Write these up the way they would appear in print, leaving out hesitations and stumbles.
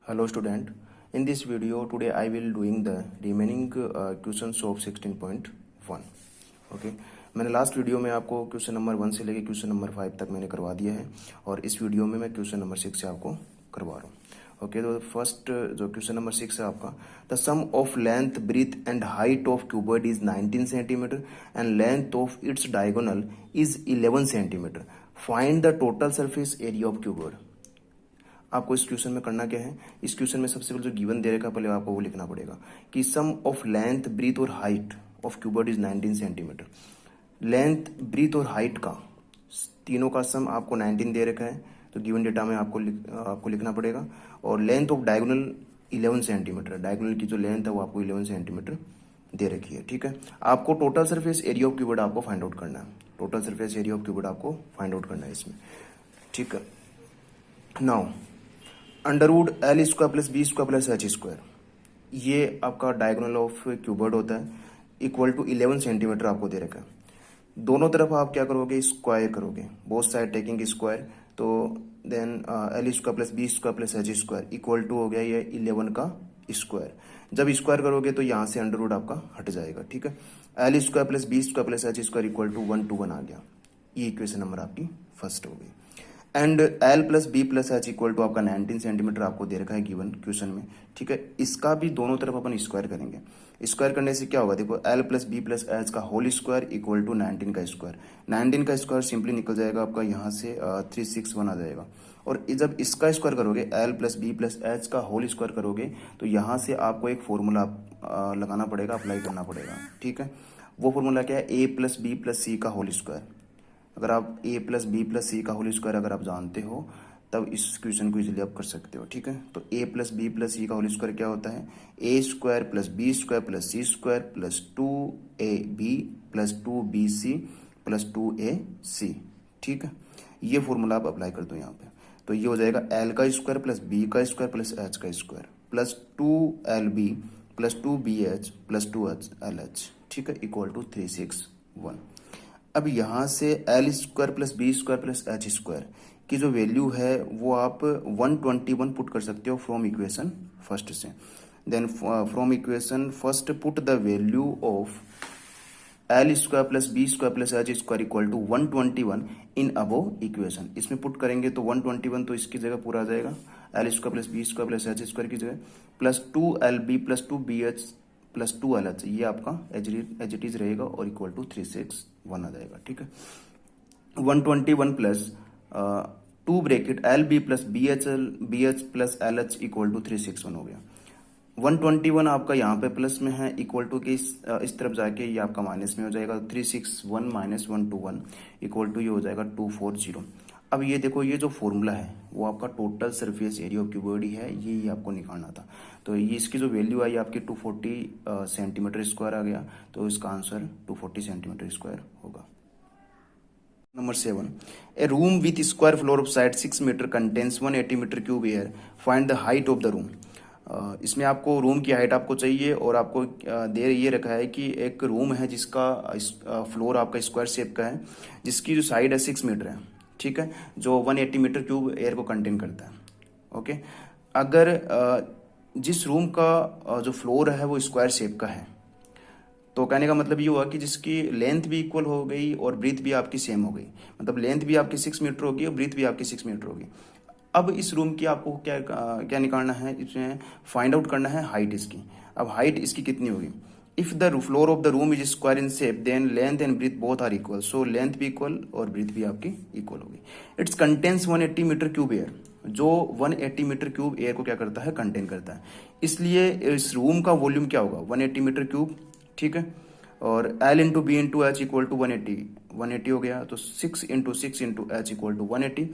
Hello student, in this video today I will doing the remaining questions of 16.1. Okay मैंने last video में आपको question number 1 से लेके question number 5 तक मैंने करवा दिया है और इस वीडियो में मैं क्वेश्चन नंबर 6 से आपको करवा रहा हूँ। ओके तो फर्स्ट जो क्वेश्चन नंबर 6 है आपका, the sum of length breadth and height of cuboid is 19 centimetre and length of its diagonal is 11 centimetre. Find the total surface area of cuboid. आपको इस क्वेश्चन में करना क्या है, इस क्वेश्चन में सबसे पहले जो गिवन दे रखा पहले आपको वो लिखना पड़ेगा कि सम ऑफ लेंथ ब्रीथ और height of cuboid is 19 centimetre. Length breadth और हाइट का तीनों का सम आपको 19 दे रखा है, तो गिवन डेटा में आपको लिखना पड़ेगा। और length of diagonal 11 centimetre, diagonal की जो लेंथ है वो आपको 11 सेंटीमीटर दे रखी है। ठीक है, आपको total surface area of cuboid आपको फाइंड आउट करना है। Total surface area of cuboid आपको फाइंड आउट करना है इसमें। ठीक है, now under root L square plus B square plus H square, ये आपका डायगोनल ऑफ क्यूबॉइड होता है, इक्वल टू 11 सेंटीमीटर आपको दे रखा है। दोनों तरफ आप क्या करोगे, स्क्वायर करोगे, बोथ साइड टेकिंग स्क्वायर, तो then L square plus B square plus H square equal to हो गया ये 11 का स्क्वायर। जब स्क्वायर करोगे तो यहाँ से अंडरवुड आपका हट जाएगा। ठीक है, L square plus B square plus H square equal to 1 to 1 आ गया। ये इक्वेशन नंबर आपकी फर्स्ट हो गई। And L plus B plus H equal to आपका 19 सेंटीमीटर आपको दे रखा है गिवन क्वेश्चन में। ठीक है, इसका भी दोनों तरफ अपन स्क्वायर करेंगे। स्क्वायर करने से क्या होगा, देखो L plus B plus H का होल स्क्वायर इक्वल टू 19 का स्क्वायर। 19 का स्क्वायर सिंपली निकल जाएगा आपका यहाँ से 361 आ जाएगा। और जब इसका स्क्वायर करोगे, L plus B plus H का होल स्क्वायर करोगे, तो यहाँ से आपको एक फॉर्मूला लगाना पड़ेगा, अप्लाई करना पड़ेगा। ठीक है, वो फॉर्मूला क्या है, ए प्लस बी प्लस सी का होल स्क्वायर। अगर आप ए प्लस बी प्लस सी का होल स्क्वायर अगर आप जानते हो तब इस क्वेश्चन को इजीली आप कर सकते हो। ठीक है, तो A plus B plus C का होल स्क्वायर क्या होता है, A square plus B square plus C square plus 2ab plus 2bc plus 2ac। ठीक है, ये फॉर्मूला आप अप्लाई कर दो यहाँ पे, तो ये हो जाएगा एल का स्क्वायर प्लस बी का स्क्वायर प्लस एच का square plus 2lb plus 2bh plus 2lh। ठीक है, इक्वल टू 361। अब यहाँ से L square plus B square plus H square की जो वैल्यू है वो आप 121 पुट कर सकते हो फ्रॉम इक्वेशन फर्स्ट से। Then from equation first put the value of L square plus B square plus H square equal to 121 in above equation. इसमें पुट करेंगे तो 121 तो इसकी जगह पूरा आ जाएगा, L square plus B square plus H square की जगह plus 2lb plus 2bh plus 2lh, ये आपका एज इट इज रहेगा और इक्वल टू 361 आ जाएगा। ठीक है, 121 plus 2 bracket L B plus B H plus L H equal to 361 हो गया। 121 आपका यहाँ पे प्लस में है, इक्वल टू के इस तरफ जाके ये आपका माइनस में हो जाएगा, 361 माइनस 121 इक्वल टू ये हो जाएगा 240। अब ये देखो, ये जो फॉर्मूला है वो आपका total surface area of cuboid है, ये आपको निकालना था। तो ये इसकी जो वैल्यू आई आपकी 240 सेंटीमीटर स्क्वायर आ गया, तो इसका आंसर 240 सेंटीमीटर स्क्वायर होगा। Number 7, a room with square floor of side 6 metre contains 180 metre cube air, find the height of the room. इसमें आपको रूम की हाइट आपको चाहिए और आपको दे ये रखा है कि एक रूम है जिसका फ्लोर आपका स्क्वायर शेप का है, जिसकी जो साइड है 6 मीटर है। ठीक है, जो 180 मीटर क्यूब एयर को कंटेन करता है। ओके, अगर जिस रूम का जो फ्लोर है वो स्क्वायर शेप का है, तो कहने का मतलब ये हुआ कि जिसकी लेंथ भी इक्वल हो गई और ब्रीथ भी आपकी सेम हो गई, मतलब लेंथ भी आपकी 6 मीटर होगी और ब्रीथ भी आपकी 6 मीटर होगी। अब इस रूम की आपको क्या निकालना है, इसमें फाइंड आउट करना है हाइट इसकी। अब हाइट इसकी कितनी होगी, if the floor of the room is square in shape then length and breadth both are equal, so length भी इक्वल और ब्रीथ भी आपकी इक्वल होगी। Its contains 180 metre cube air, जो 180 मीटर क्यूब एयर को क्या करता है, कंटेन करता है। इसलिए इस रूम का वॉल्यूम क्या होगा, 180 मीटर क्यूब। ठीक है, और L into B into H equal to 180 हो गया, तो 6 into 6 into H equal to 180,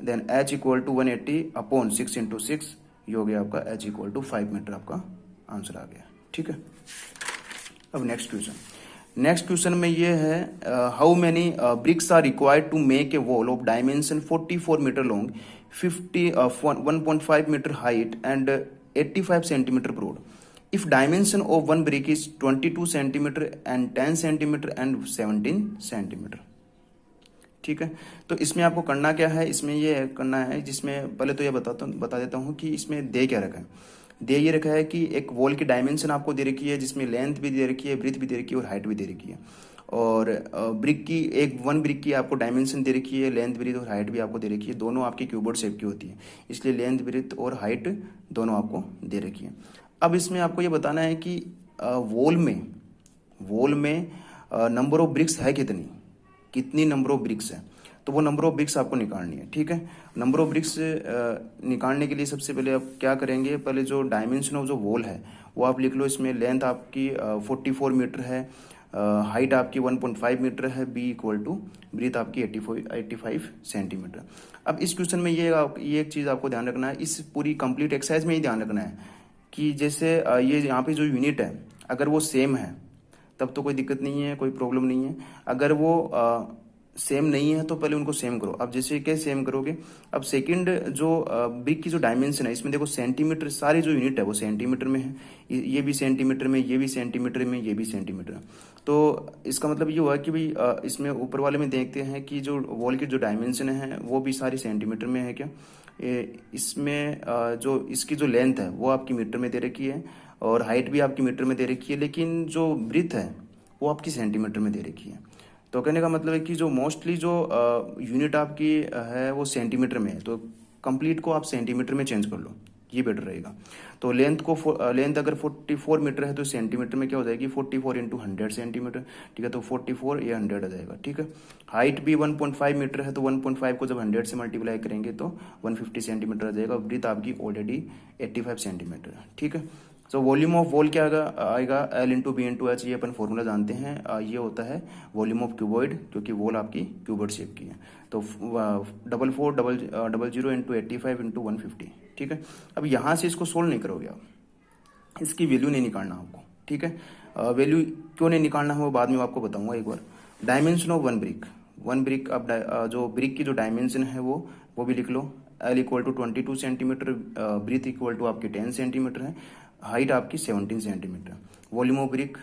then H equal to 180 upon 6 into 6, ये हो गया आपका एच इक्वल टू 5 मीटर, आपका आंसर आ गया। ठीक है, अब नेक्स्ट क्वेश्चन में ये है, how many bricks are required to make a wall of dimension 44 metre long, 1.5 metre height and 85 centimetre broad, if dimension of one brick is 22 centimeter and 10 centimeter and 17 centimeter। ठीक है। तो इसमें आपको करना क्या है, इसमें ये करना है, जिसमें पहले तो ये बता देता हूँ कि इसमें दे क्या रखा है। दे ये रखा है कि एक वॉल की डायमेंशन आपको दे रखी है, जिसमें लेंथ भी दे रखी है, ब्रीथ भी दे रखी है और हाइट भी दे रखी है। और ब्रिक की वन ब्रिक की आपको डायमेंशन दे रखी है, लेंथ ब्रीथ और हाइट भी आपको दे रखी है। दोनों आपकी क्यूबोर्ड शेप की होती है, इसलिए लेंथ ब्रीथ और हाइट दोनों आपको दे रखी है। अब इसमें आपको ये बताना है कि वॉल में नंबर ऑफ ब्रिक्स है कितनी नंबर ऑफ ब्रिक्स है। तो वो नंबर ऑफ ब्रिक्स आपको निकालनी है, ठीक है। नंबर ऑफ ब्रिक्स निकालने के लिए सबसे पहले आप क्या करेंगे, पहले जो डायमेंशन ऑफ जो वॉल है वो आप लिख लो। इसमें लेंथ आपकी 44 मीटर है, हाइट आपकी 1.5 मीटर है, बी इक्वल टू ब्रीथ आपकी 85 सेंटीमीटर। अब इस क्वेश्चन में ये एक चीज़ आपको ध्यान रखना है, इस पूरी कंप्लीट एक्सरसाइज में ही ध्यान रखना है कि जैसे ये यहाँ पे जो यूनिट है अगर वो सेम है तब तो कोई दिक्कत नहीं है, कोई प्रॉब्लम नहीं है। अगर वो सेम नहीं है तो पहले उनको सेम करो। अब जैसे कैसे सेम करोगे, अब सेकंड जो ब्रिक की जो डायमेंशन है, इसमें देखो सेंटीमीटर, सारी जो यूनिट है वो सेंटीमीटर में है, ये भी सेंटीमीटर में, ये भी सेंटीमीटर में, ये भी सेंटीमीटर। तो इसका मतलब ये हुआ कि भाई इसमें ऊपर वाले में देखते हैं कि जो वॉल की जो डायमेंशन है वो भी सारी सेंटीमीटर में है क्या। इसमें जो इसकी जो लेंथ है वो आपकी मीटर में दे रखी है और हाइट भी आपकी मीटर में दे रखी है, लेकिन जो ब्रीथ है वो आपकी सेंटीमीटर में दे रखी है। तो कहने का मतलब है कि जो मोस्टली जो यूनिट आपकी है वो सेंटीमीटर में है, तो कंप्लीट को आप सेंटीमीटर में चेंज कर लो, ये बेटर रहेगा। तो लेंथ अगर 44 मीटर है तो सेंटीमीटर में क्या हो जाएगी, 44 इंटू 100 सेंटीमीटर, ठीक है। तो 44 ये 100 आ जाएगा, ठीक है। हाइट भी 1.5 मीटर है तो 1.5 को जब 100 से मल्टीप्लाई करेंगे तो 150 सेंटीमीटर आ जाएगा। ब्रीथ आपकी ऑलरेडी 85 सेंटीमीटर है, ठीक है। सो वॉल्यूम ऑफ वॉल क्या आएगा L into B into H, ये अपन फॉर्मूला जानते हैं। ये होता है वॉल्यूम ऑफ क्यूबॉइड, क्योंकि वॉल आपकी क्यूबॉइड शेप की है। तो 4400 इंटू 85 इंटू 150, ठीक है। अब यहाँ से इसको सोल्व नहीं करोगे आप, इसकी वैल्यू नहीं निकालना आपको, ठीक है। वैल्यू क्यों नहीं निकालना है वो बाद में आपको बताऊंगा एक बार। डायमेंशन ऑफ वन ब्रिक अब जो ब्रिक की जो डायमेंशन है वो भी लिख लो। L equal to 22 centimetre, breadth equal to आपकी 10 सेंटीमीटर है, हाइट आपकी 17 centimetre. Volume of brick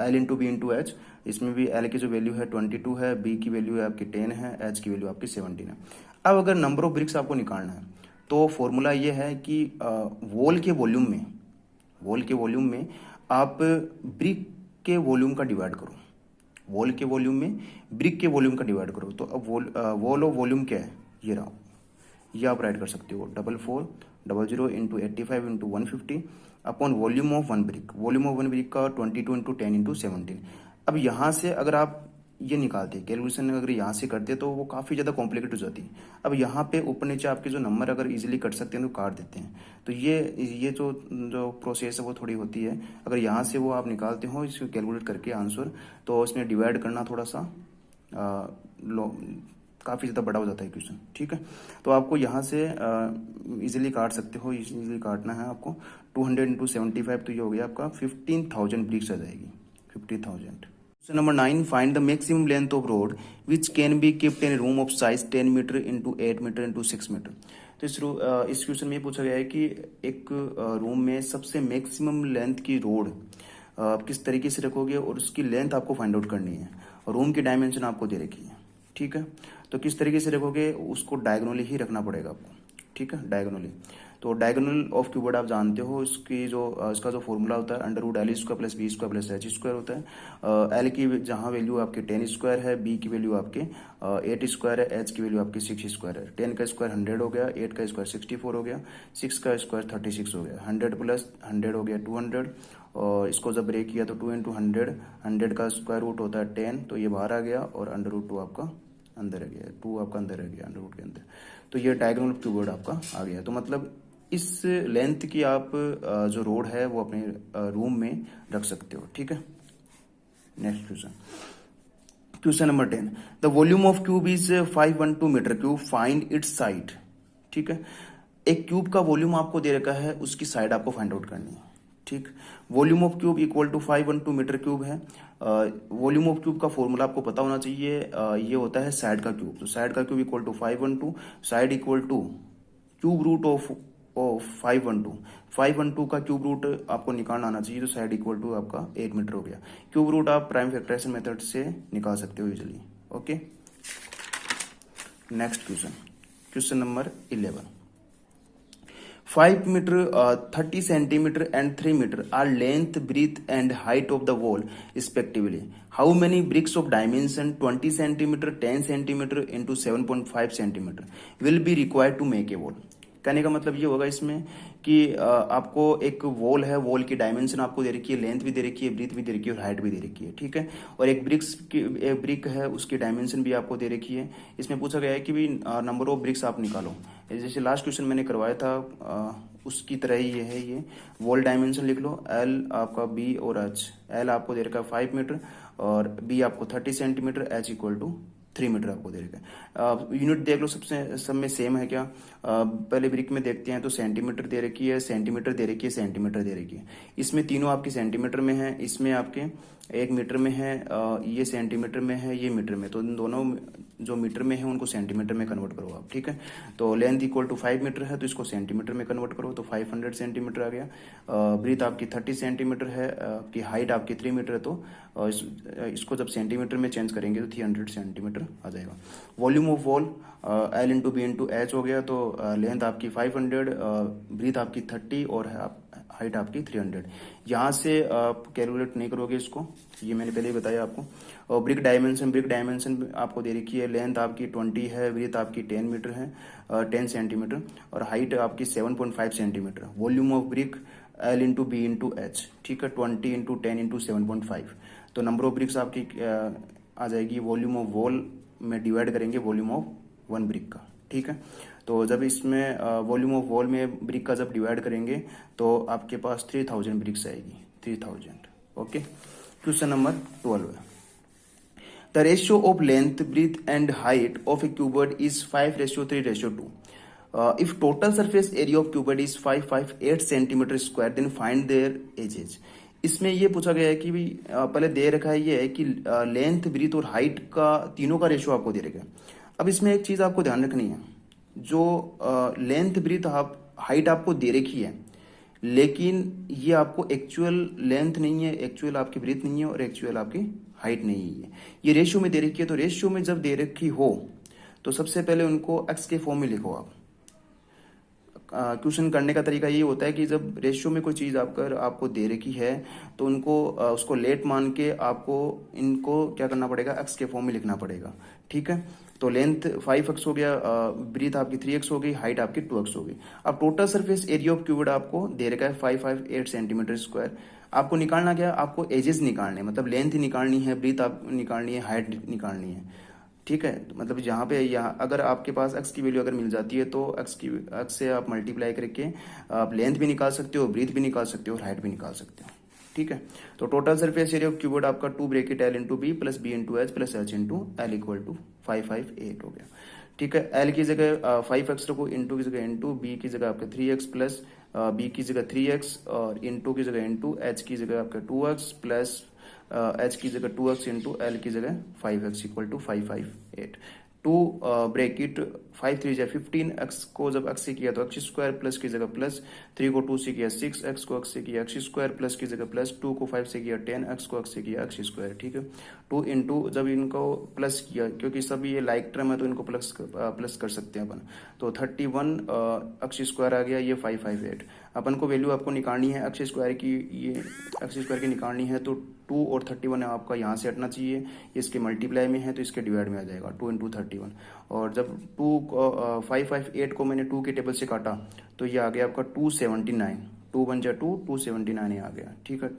L into B into H, इसमें भी एल की जो वैल्यू है 22 है, बी की वैल्यू है आपकी 10 है, एच की वैल्यू आपकी 17 है। अब अगर नंबर ऑफ ब्रिक्स आपको निकालना है तो फॉर्मूला ये है कि वॉल के वॉल्यूम में आप ब्रिक के वॉल्यूम का डिवाइड करो। वॉल के वॉल्यूम में ब्रिक के वॉल्यूम का डिवाइड करो। तो अब वॉल ऑफ वॉल्यूम क्या है, ये रहा, ये आप राइट कर सकते हो 4400 into 85 into 150 upon volume of one brick. Volume of one brick का 22 इंटू 10 इंटू 17। अब यहाँ से अगर आप ये निकालते कैलकुलेशन अगर यहाँ से करते तो वो काफ़ी ज़्यादा कॉम्प्लिकेट हो जाती है। अब यहाँ पे ऊपर नीचे आपके जो नंबर अगर इजीली कट सकते हैं तो काट देते हैं। तो ये जो प्रोसेस है वो थोड़ी होती है। अगर यहाँ से वो आप निकालते हो इसको कैलकुलेट करके आंसर, तो इसमें डिवाइड करना थोड़ा सा काफ़ी ज़्यादा बड़ा हो जाता है क्वेश्चन, ठीक है। तो आपको यहाँ से इजीली काट सकते हो, इजीली काटना है आपको। 200 इंटू 75 तो ये हो गया आपका 15,000 ब्रिक्स आ जाएगी, 50,000। Question number 9, find the maximum length of rod which can be keeped in room of size 10 metre into 8 metre into 6 metre. तो इस क्वेश्चन में ये पूछा गया है कि एक रूम में सबसे मैक्सिमम लेंथ की रोड आप किस तरीके से रखोगे और उसकी लेंथ आपको फाइंड आउट करनी है। रूम की डायमेंशन आपको दे रखी है, ठीक है। तो किस तरीके से रखोगे, उसको डायगोनली ही रखना पड़ेगा आपको, ठीक है, डायगोनली। तो डायगोनल ऑफ क्यूबॉइड आप जानते हो, इसका जो फॉर्मूला होता है under root L square plus B square plus H square होता है। एल की जहाँ वैल्यू आपके 10 स्क्वायर है, बी की वैल्यू आपके 8 स्क्वायर है, एच की वैल्यू आपकी 6 स्क्वायर है। 10 का स्क्वायर 100 हो गया, 8 का स्क्वायर 64 हो गया, 6 का स्क्वायर 36 हो गया, 100 प्लस 100 हो गया 200। और इसको जब ब्रेक किया तो 2 इंटू 100 का स्क्वायर रूट होता है 10, तो ये बाहर आ गया और अंडर रूट 2 आपका अंदर आ गया, 2 आपका अंदर आ गया अंडर रूट के अंदर। तो ये डायगोनल ऑफ क्यूबॉइड आपका आ गया। तो मतलब इस लेंथ की आप जो रोड है वो अपने रूम में रख सकते हो, ठीक है। Next question number 10, the volume of cube is 512 metre cube, find its side, ठीक है। एक क्यूब का वॉल्यूम आपको दे रखा है, उसकी साइड आपको फाइंड आउट करनी है, ठीक। Volume of cube equal to 512 metre cube है। वॉल्यूम ऑफ क्यूब का फॉर्मूला आपको पता होना चाहिए, ये होता है साइड का क्यूब। तो साइड का cube equal to 512, side equal to cube root of 512 का क्यूब रूट आपको निकालना आना चाहिए। तो साइड इक्वल टू आपका 8 मीटर हो गया। क्यूब रूट आप प्राइम फैक्टराइजेशन मेथड से निकाल सकते हो easily, okay. Next question number 11. 5 meter, 30 centimeter and 3 meter are length, breadth and height of the wall respectively. How many bricks of dimension 20 centimeter, 10 centimeter into 7.5 centimeter will be required to make a wall? कहने का मतलब ये होगा इसमें कि आपको एक wall है, वॉल की डायमेंशन आपको दे रखी है, लेंथ भी दे रखी है, ब्रीथ भी दे रखी है और हाइट भी दे रखी है, ठीक है। और एक ब्रिक है, उसकी डायमेंशन भी आपको दे रखी है। इसमें पूछा गया है कि भी नंबर ऑफ ब्रिक्स आप निकालो। जैसे लास्ट क्वेश्चन मैंने करवाया था उसकी तरह ही ये है। ये वॉल डायमेंशन लिख लो, एल आपका बी और एच। एल आपको दे रखा है 5 मीटर और बी आपको 30 centimetre, H equal to 3 metre आपको दे रखा है। यूनिट देख लो, सब में सेम है क्या। पहले ब्रिक में देखते हैं तो सेंटीमीटर दे रखी है, सेंटीमीटर दे रखी है, सेंटीमीटर दे रखी है। इसमें तीनों आपकी सेंटीमीटर में है, इसमें आपके 1 मीटर में है, ये सेंटीमीटर में है, ये मीटर में। तो इन दोनों जो मीटर में है उनको सेंटीमीटर में कन्वर्ट करो आप, ठीक है। तो लेंथ इक्वल टू 5 मीटर है तो इसको सेंटीमीटर में कन्वर्ट करो तो 500 सेंटीमीटर आ गया। ब्रीथ आपकी 30 सेंटीमीटर है, आपकी हाइट आपकी 3 मीटर है तो इसको जब सेंटीमीटर में चेंज करेंगे तो 300 सेंटीमीटर आ जाएगा। Volume of wall L into B into H हो गया। तो लेंथ आपकी 500, ब्रीथ आपकी 30 और हाइट आपकी 300। यहाँ से आप कैलकुलेट नहीं करोगे इसको, ये मैंने पहले ही बताया आपको। और ब्रिक डायमेंशन आपको दे रखी है। लेंथ आपकी 20 है, ब्रीथ आपकी 10 मीटर है, 10 सेंटीमीटर और हाइट आपकी 7.5 centimetre. Volume of brick L into B into H, ठीक है, 20 इंटू 10 इंटू 7.5। तो नंबर ऑफ ब्रिक्स आपकी आ जाएगी वॉल्यूम ऑफ वॉल में डिवाइड करेंगे वॉल्यूम ऑफ 1 ब्रिक का, ठीक है। तो जब इसमें वॉल्यूम ऑफ वॉल में ब्रिक का जब डिवाइड करेंगे तो आपके पास 3000 ब्रिक्स आएगी, 3000। ओके, क्वेश्चन नंबर 12 है। The ratio of length, breadth and height of a cuboid is 5:3:2। If total surface area of cuboid is 558 centimetre square then find their edges. इसमें ये पूछा गया है कि भी पहले दे रखा है ये है कि लेंथ, ब्रीथ और हाइट का तीनों का रेशियो आपको दे रखा है। अब इसमें एक चीज आपको ध्यान रखनी है, जो लेंथ, ब्रीथ, हाइट आपको दे रखी है लेकिन ये आपको एक्चुअल लेंथ नहीं है, एक्चुअल आपकी ब्रीथ नहीं है और एक्चुअल आपकी हाइट नहीं है। ये रेशियो में दे रखी है। तो रेशियो में जब दे रखी हो तो सबसे पहले उनको एक्स के फॉर्म में लिखो आप। क्वेश्चन करने का तरीका ये होता है कि जब रेशियो में कोई चीज आपको दे रखी है तो उनको उसको लेट मान के आपको इनको क्या करना पड़ेगा, एक्स के फॉर्म में लिखना पड़ेगा, ठीक है। तो लेंथ 5x हो गया, ब्रीथ आपकी 3x हो गई, हाइट आपकी 2x हो गई। अब total surface area of cuboid आपको दे रखा है 558 सेंटीमीटर स्क्वायर। आपको निकालना क्या है, आपको एजेस निकालने, मतलब लेंथ निकालनी है, ब्रीथ आप निकालनी है, हाइट निकालनी है, ठीक है। मतलब जहाँ पे यहाँ अगर आपके पास एक्स की वैल्यू अगर मिल जाती है तो एक्स से आप मल्टीप्लाई करके आप लेंथ भी निकाल सकते हो, ब्रीथ भी निकाल सकते हो और हाइट भी निकाल सकते हो, ठीक है। तो total surface area of cuboid आपका 2 bracket L into B plus B into H plus H into L equal to 558 हो गया, ठीक है। एल की जगह 5x रखो, इंटू की जगह इंटू, बी की जगह आपका 3x प्लस बी की जगह 3x और इंटू की जगह इंटू, एच की जगह आपका 2x प्लस एच की जगह 2x इंटू एल की जगह 5x इक्वल टू 558। 2 ब्रैकेट 5 3 जा 15, एक्स को जब एक्स से किया तो एक्स स्क्वायर प्लस की जगह प्लस, 3 को 2 से किया 6, एक्स को एक्स से किया एक्स स्क्वायर प्लस की जगह प्लस, 2 को 5 से किया 10, एक्स को एक्स से किया एक्स स्क्वायर, ठीक है। 2 इंटू जब इनको प्लस किया, क्योंकि सब ये लाइक टर्म है तो इनको प्लस कर सकते हैं अपन, तो 31 एक्स स्क्वायर आ गया, ये 558। अपन को वैल्यू आपको निकालनी है एक्स स्क्वायर की, ये एक्स स्क्वायर की निकालनी है तो 2 और 31 आपका यहाँ से हटना चाहिए, इसके मल्टीप्लाई में है तो इसके डिवाइड में आ जाएगा 2 इंटू 31। और जब 558 को मैंने 2 के टेबल से काटा तो ये आ गया आपका 279, 2 1 जा 2, 279 ये आ गया, ठीक है।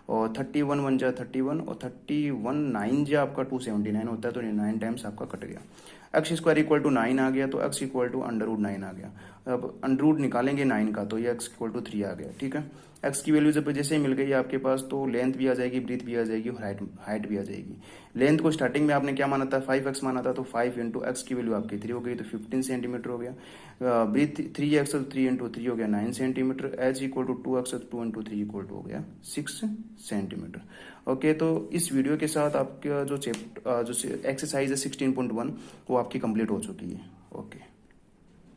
और 31 1 जा 31 और 31 9 जा आपका 279 होता है तो 9 टाइम्स आपका कट गया। एक्स स्क्वायर इक्वल टू 9 आ गया तो X equal to under root 9 आ गया। अब अंडर रूट निकालेंगे 9 का तो ये एक्स इक्वल टू 3 आ गया, ठीक है। एक्स की वैल्यू जब जैसे ही मिल गई आपके पास तो लेंथ भी आ जाएगी, ब्रीथ भी आ जाएगी और हाइट भी आ जाएगी। लेंथ को स्टार्टिंग में आपने क्या माना था, 5x माना था, तो 5 इंटू एक्स की वैल्यू आपकी 3 हो गई तो 15 सेंटीमीटर हो गया। ब्रीथ 3x तो 3 इंटू 3 हो गया 9 centimetre. H equal to 2x तो 2 इंटू 3 इक्वल टू हो गया 6 सेंटीमीटर। ओके, तो इस वीडियो के साथ आपका जो एक्सरसाइज है 16.1 वो आपकी कंप्लीट हो चुकी है। ओके।